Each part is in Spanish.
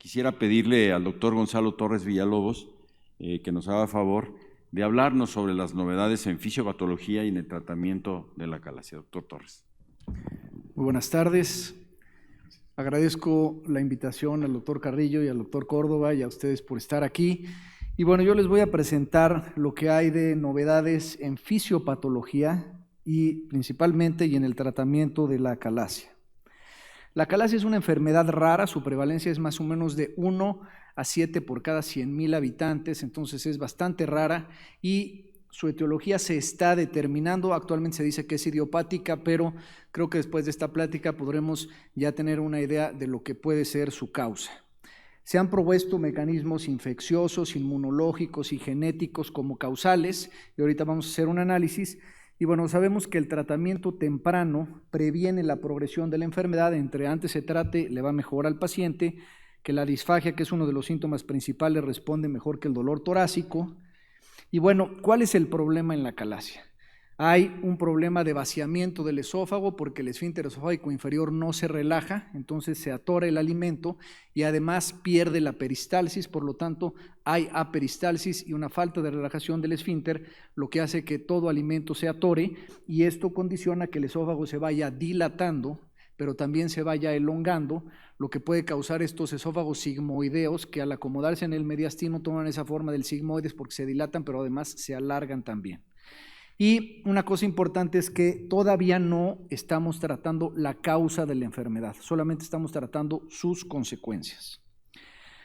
quisiera pedirle al doctor Gonzalo Torres Villalobos que nos haga favor de hablarnos sobre las novedades en fisiopatología y en el tratamiento de la acalasia. Doctor Torres. Muy buenas tardes. Agradezco la invitación al doctor Carrillo y al doctor Córdoba y a ustedes por estar aquí. Y bueno, yo les voy a presentar lo que hay de novedades en fisiopatología y principalmente y en el tratamiento de la acalasia. La acalasia es una enfermedad rara, su prevalencia es más o menos de 1 a 7 por cada 100,000 habitantes, entonces es bastante rara y su etiología se está determinando. Actualmente se dice que es idiopática, pero creo que después de esta plática podremos ya tener una idea de lo que puede ser su causa. Se han propuesto mecanismos infecciosos, inmunológicos y genéticos como causales, y ahorita vamos a hacer un análisis. Y bueno, sabemos que el tratamiento temprano previene la progresión de la enfermedad, entre antes se trate, le va mejor al paciente, que la disfagia, que es uno de los síntomas principales, responde mejor que el dolor torácico. Y bueno, ¿cuál es el problema en la acalasia? Hay un problema de vaciamiento del esófago porque el esfínter esofágico inferior no se relaja, entonces se atora el alimento y además pierde la peristalsis, por lo tanto hay aperistalsis y una falta de relajación del esfínter, lo que hace que todo alimento se atore y esto condiciona que el esófago se vaya dilatando, pero también se vaya elongando, lo que puede causar estos esófagos sigmoideos que al acomodarse en el mediastino toman esa forma del sigmoides porque se dilatan, pero además se alargan también. Y una cosa importante es que todavía no estamos tratando la causa de la enfermedad, solamente estamos tratando sus consecuencias.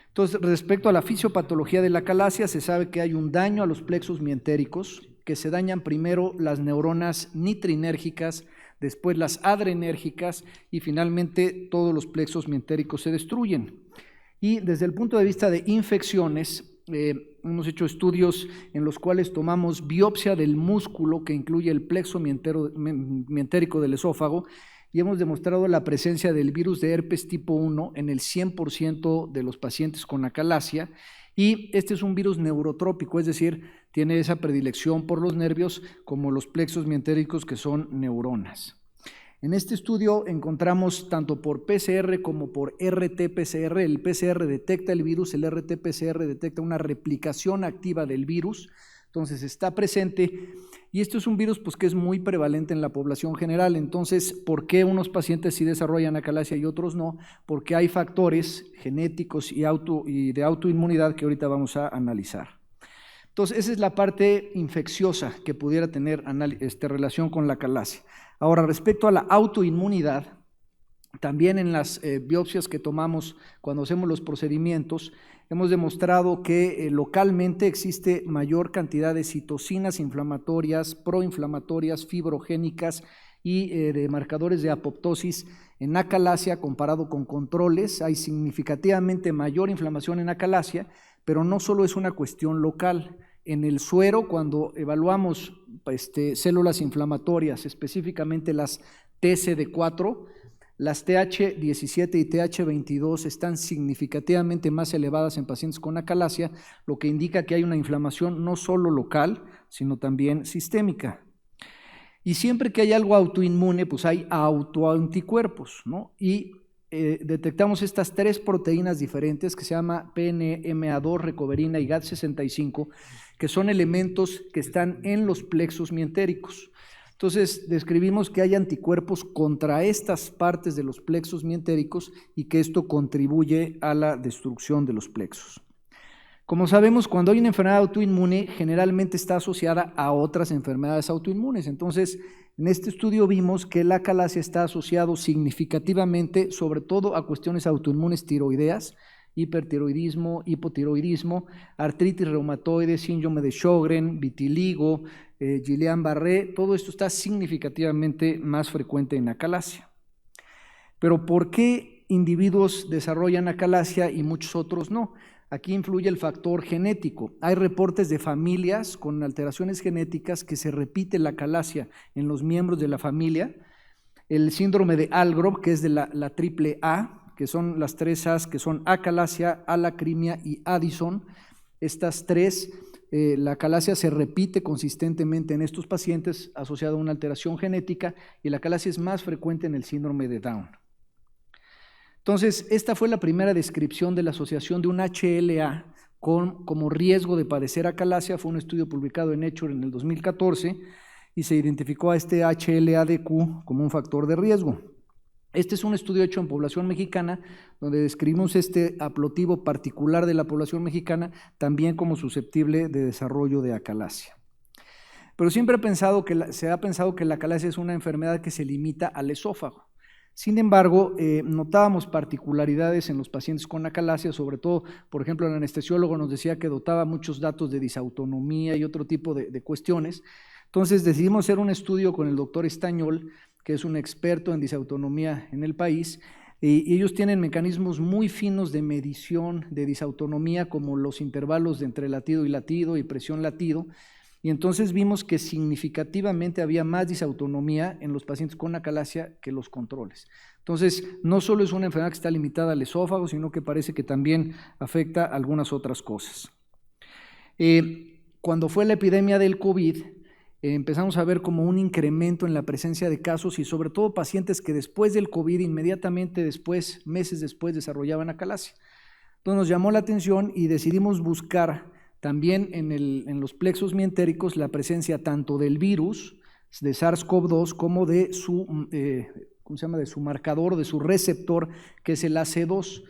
Entonces, respecto a la fisiopatología de la acalasia, se sabe que hay un daño a los plexos mientéricos, que se dañan primero las neuronas nitrinérgicas, después las adrenérgicas y finalmente todos los plexos mientéricos se destruyen. Y desde el punto de vista de infecciones, hemos hecho estudios en los cuales tomamos biopsia del músculo que incluye el plexo mientérico del esófago y hemos demostrado la presencia del virus de herpes tipo 1 en el 100% de los pacientes con acalasia y este es un virus neurotrópico, es decir, tiene esa predilección por los nervios como los plexos mientéricos que son neuronas. En este estudio encontramos tanto por PCR como por RT-PCR, el PCR detecta el virus, el RT-PCR detecta una replicación activa del virus, entonces está presente y esto es un virus pues, que es muy prevalente en la población general, entonces ¿por qué unos pacientes sí desarrollan acalasia y otros no? Porque hay factores genéticos y de autoinmunidad que ahorita vamos a analizar. Entonces esa es la parte infecciosa que pudiera tener relación con la acalasia. Ahora, respecto a la autoinmunidad, también en las biopsias que tomamos cuando hacemos los procedimientos, hemos demostrado que localmente existe mayor cantidad de citocinas inflamatorias, proinflamatorias, fibrogénicas y de marcadores de apoptosis en acalasia comparado con controles. Hay significativamente mayor inflamación en acalasia, pero no solo es una cuestión local. En el suero, cuando evaluamos células inflamatorias, específicamente las TCD4, las TH17 y TH22 están significativamente más elevadas en pacientes con acalasia, lo que indica que hay una inflamación no solo local, sino también sistémica. Y siempre que hay algo autoinmune, pues hay autoanticuerpos, ¿no? Y detectamos estas 3 proteínas diferentes que se llama PNMA2, recoverina y GAD65, que son elementos que están en los plexos mientéricos. Entonces, describimos que hay anticuerpos contra estas partes de los plexos mientéricos y que esto contribuye a la destrucción de los plexos. Como sabemos, cuando hay una enfermedad autoinmune, generalmente está asociada a otras enfermedades autoinmunes. Entonces, en este estudio vimos que la acalasia está asociado significativamente, sobre todo a cuestiones autoinmunes tiroideas, hipertiroidismo, hipotiroidismo, artritis reumatoide, síndrome de Sjögren, vitiligo, Guillain-Barré, todo esto está significativamente más frecuente en acalasia. Pero ¿por qué individuos desarrollan acalasia y muchos otros no? Aquí influye el factor genético. Hay reportes de familias con alteraciones genéticas que se repite la acalasia en los miembros de la familia. El síndrome de Algrove, que es de la triple A, que son las 3 A's, que son acalasia, alacrimia y Addison. Estas 3, la acalasia se repite consistentemente en estos pacientes asociada a una alteración genética y la acalasia es más frecuente en el síndrome de Down. Entonces, esta fue la primera descripción de la asociación de un HLA como riesgo de padecer acalasia. Fue un estudio publicado en Nature en el 2014 y se identificó a este HLA-DQ como un factor de riesgo. Este es un estudio hecho en población mexicana, donde describimos este haplotipo particular de la población mexicana también como susceptible de desarrollo de acalasia. Pero siempre se ha pensado que la acalasia es una enfermedad que se limita al esófago. Sin embargo, notábamos particularidades en los pacientes con acalasia, sobre todo, por ejemplo, el anestesiólogo nos decía que dotaba muchos datos de disautonomía y otro tipo de cuestiones. Entonces decidimos hacer un estudio con el doctor Estañol, que es un experto en disautonomía en el país, y ellos tienen mecanismos muy finos de medición de disautonomía, como los intervalos de entre latido y latido y presión latido, y entonces vimos que significativamente había más disautonomía en los pacientes con acalasia que los controles. Entonces, no solo es una enfermedad que está limitada al esófago, sino que parece que también afecta a algunas otras cosas. Cuando fue la epidemia del COVID, empezamos a ver como un incremento en la presencia de casos y sobre todo pacientes que después del COVID, inmediatamente después, meses después, desarrollaban acalasia. Entonces nos llamó la atención y decidimos buscar también en los plexos mientéricos la presencia tanto del virus, de SARS-CoV-2, como de su marcador, de su receptor, que es el AC2.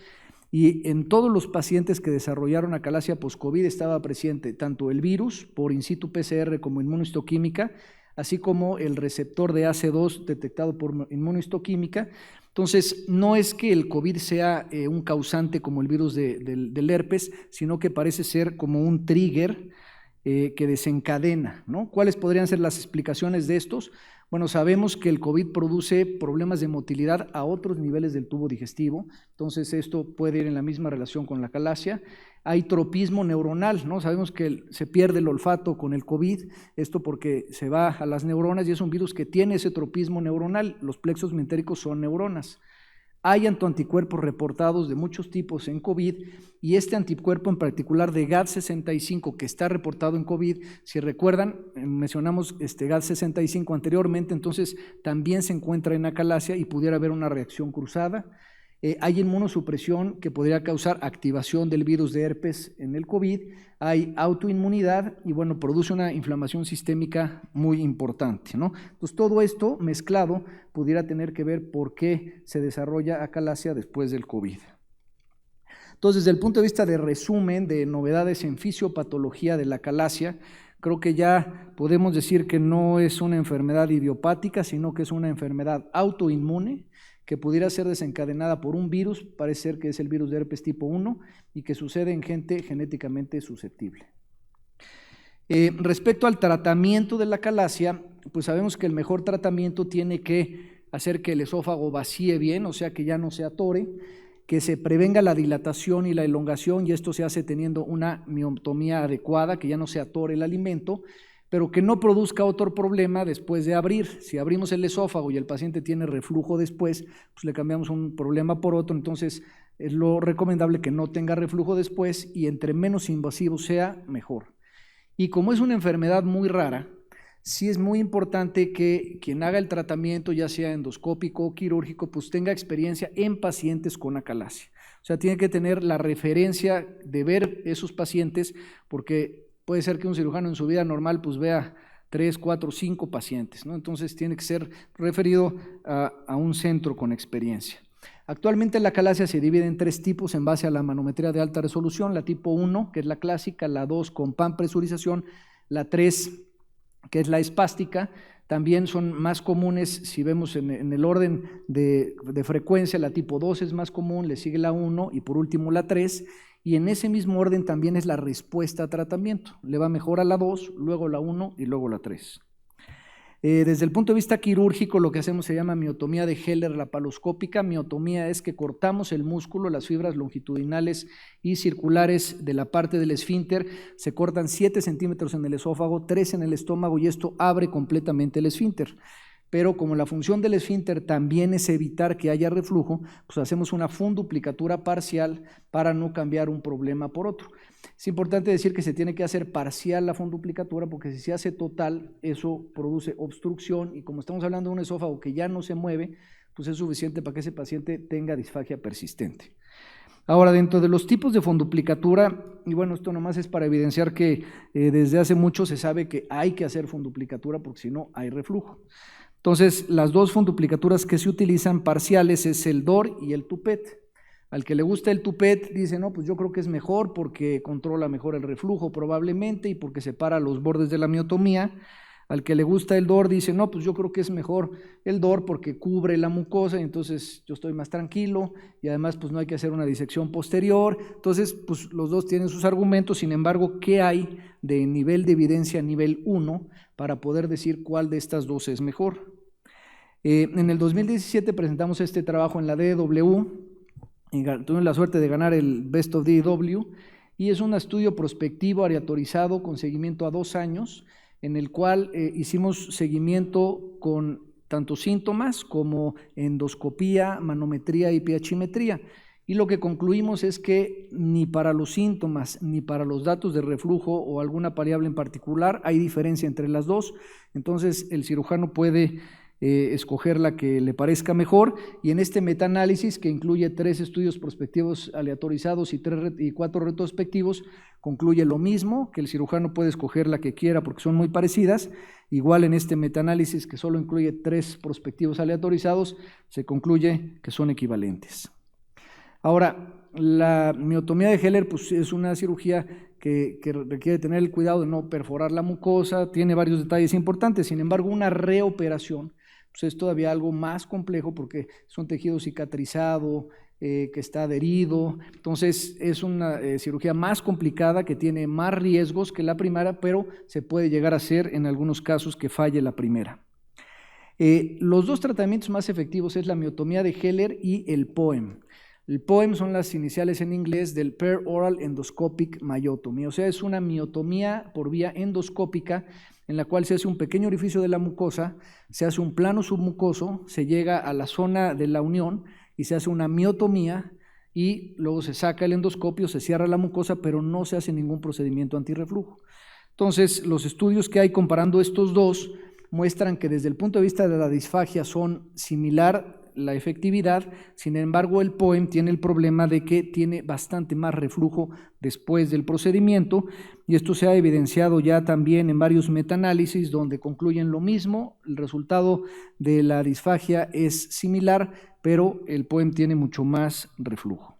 Y en todos los pacientes que desarrollaron acalasia post-COVID estaba presente tanto el virus por in situ PCR como inmunohistoquímica, así como el receptor de AC2 detectado por inmunohistoquímica. Entonces, no es que el COVID sea un causante como el virus del herpes, sino que parece ser como un trigger que desencadena, ¿no? ¿Cuáles podrían ser las explicaciones de estos? Bueno, sabemos que el COVID produce problemas de motilidad a otros niveles del tubo digestivo, entonces esto puede ir en la misma relación con la acalasia. Hay tropismo neuronal, ¿no? Sabemos que se pierde el olfato con el COVID, esto porque se va a las neuronas y es un virus que tiene ese tropismo neuronal. Los plexos mientéricos son neuronas. Hay autoanticuerpos reportados de muchos tipos en COVID y este anticuerpo en particular de GAD65 que está reportado en COVID, si recuerdan, mencionamos GAD65 anteriormente, entonces también se encuentra en acalasia y pudiera haber una reacción cruzada. Hay inmunosupresión que podría causar activación del virus de herpes en el COVID, hay autoinmunidad y bueno, produce una inflamación sistémica muy importante, ¿no? Entonces todo esto mezclado pudiera tener que ver por qué se desarrolla acalasia después del COVID. Entonces, desde el punto de vista de resumen de novedades en fisiopatología de la acalasia, creo que ya podemos decir que no es una enfermedad idiopática, sino que es una enfermedad autoinmune, que pudiera ser desencadenada por un virus, parece ser que es el virus de herpes tipo 1 y que sucede en gente genéticamente susceptible. Respecto al tratamiento de la acalasia, pues sabemos que el mejor tratamiento tiene que hacer que el esófago vacíe bien, o sea que ya no se atore, que se prevenga la dilatación y la elongación, y esto se hace teniendo una miotomía adecuada, que ya no se atore el alimento, pero que no produzca otro problema después de abrir. Si abrimos el esófago y el paciente tiene reflujo después, pues le cambiamos un problema por otro, entonces es lo recomendable que no tenga reflujo después y entre menos invasivo sea, mejor. Y como es una enfermedad muy rara, sí es muy importante que quien haga el tratamiento, ya sea endoscópico o quirúrgico, pues tenga experiencia en pacientes con acalasia. O sea, tiene que tener la referencia de ver esos pacientes porque puede ser que un cirujano en su vida normal pues vea 3, 4, 5 pacientes, ¿no? Entonces tiene que ser referido a un centro con experiencia. Actualmente la acalasia se divide en 3 tipos en base a la manometría de alta resolución, la tipo 1, que es la clásica, la 2 con panpresurización, la 3, que es la espástica. También son más comunes, si vemos en el orden de frecuencia, la tipo 2 es más común, le sigue la 1 y por último la 3, y en ese mismo orden también es la respuesta a tratamiento. Le va mejor a la 2, luego la 1 y luego la 3. Desde el punto de vista quirúrgico, lo que hacemos se llama miotomía de Heller lapaloscópica. Miotomía es que cortamos el músculo, las fibras longitudinales y circulares de la parte del esfínter, se cortan 7 centímetros en el esófago, 3 en el estómago y esto abre completamente el esfínter. Pero como la función del esfínter también es evitar que haya reflujo, pues hacemos una funduplicatura parcial para no cambiar un problema por otro. Es importante decir que se tiene que hacer parcial la funduplicatura porque si se hace total, eso produce obstrucción y como estamos hablando de un esófago que ya no se mueve, pues es suficiente para que ese paciente tenga disfagia persistente. Ahora, dentro de los tipos de funduplicatura, y bueno, esto nomás es para evidenciar que desde hace mucho se sabe que hay que hacer funduplicatura porque si no hay reflujo. Entonces, las dos funduplicaturas que se utilizan parciales es el DOR y el TUPET. Al que le gusta el TUPET dice, no, pues yo creo que es mejor porque controla mejor el reflujo probablemente y porque separa los bordes de la miotomía. Al que le gusta el DOR dice, no, pues yo creo que es mejor el DOR porque cubre la mucosa y entonces yo estoy más tranquilo y además pues no hay que hacer una disección posterior. Entonces, pues los dos tienen sus argumentos, sin embargo, ¿qué hay de nivel de evidencia nivel 1 para poder decir cuál de estas dos es mejor? En el 2017 presentamos este trabajo en la DW y tuve la suerte de ganar el Best of DW y es un estudio prospectivo aleatorizado con seguimiento a 2 años en el cual hicimos seguimiento con tanto síntomas como endoscopía, manometría y pHimetría. Y lo que concluimos es que ni para los síntomas ni para los datos de reflujo o alguna variable en particular hay diferencia entre las dos. Entonces el cirujano puede escoger la que le parezca mejor y en este metaanálisis que incluye 3 estudios prospectivos aleatorizados y 4 retrospectivos concluye lo mismo, que el cirujano puede escoger la que quiera porque son muy parecidas. Igual en este metaanálisis que solo incluye 3 prospectivos aleatorizados se concluye que son equivalentes. Ahora, la miotomía de Heller pues, es una cirugía que requiere tener el cuidado de no perforar la mucosa, tiene varios detalles importantes, sin embargo una reoperación pues es todavía algo más complejo porque es un tejido cicatrizado, que está adherido, entonces es una cirugía más complicada que tiene más riesgos que la primera, pero se puede llegar a hacer en algunos casos que falle la primera. Los dos tratamientos más efectivos es la miotomía de Heller y el POEM. El POEM son las iniciales en inglés del Per-Oral Endoscopic Myotomy, o sea, es una miotomía por vía endoscópica en la cual se hace un pequeño orificio de la mucosa, se hace un plano submucoso, se llega a la zona de la unión y se hace una miotomía y luego se saca el endoscopio, se cierra la mucosa, pero no se hace ningún procedimiento antirreflujo. Entonces, los estudios que hay comparando estos dos muestran que desde el punto de vista de la disfagia son similar la efectividad, sin embargo el POEM tiene el problema de que tiene bastante más reflujo después del procedimiento y esto se ha evidenciado ya también en varios metaanálisis donde concluyen lo mismo, el resultado de la disfagia es similar, pero el POEM tiene mucho más reflujo.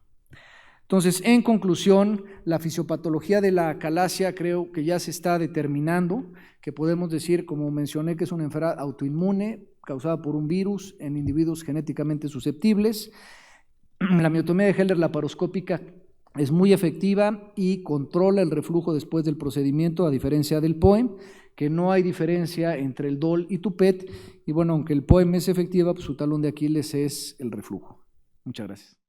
Entonces, en conclusión, la fisiopatología de la acalasia creo que ya se está determinando, que podemos decir, como mencioné, que es una enfermedad autoinmune causada por un virus en individuos genéticamente susceptibles. La miotomía de Heller laparoscópica es muy efectiva y controla el reflujo después del procedimiento, a diferencia del POEM, que no hay diferencia entre el DOL y TUPET, y bueno, aunque el POEM es efectiva, pues su talón de Aquiles es el reflujo. Muchas gracias.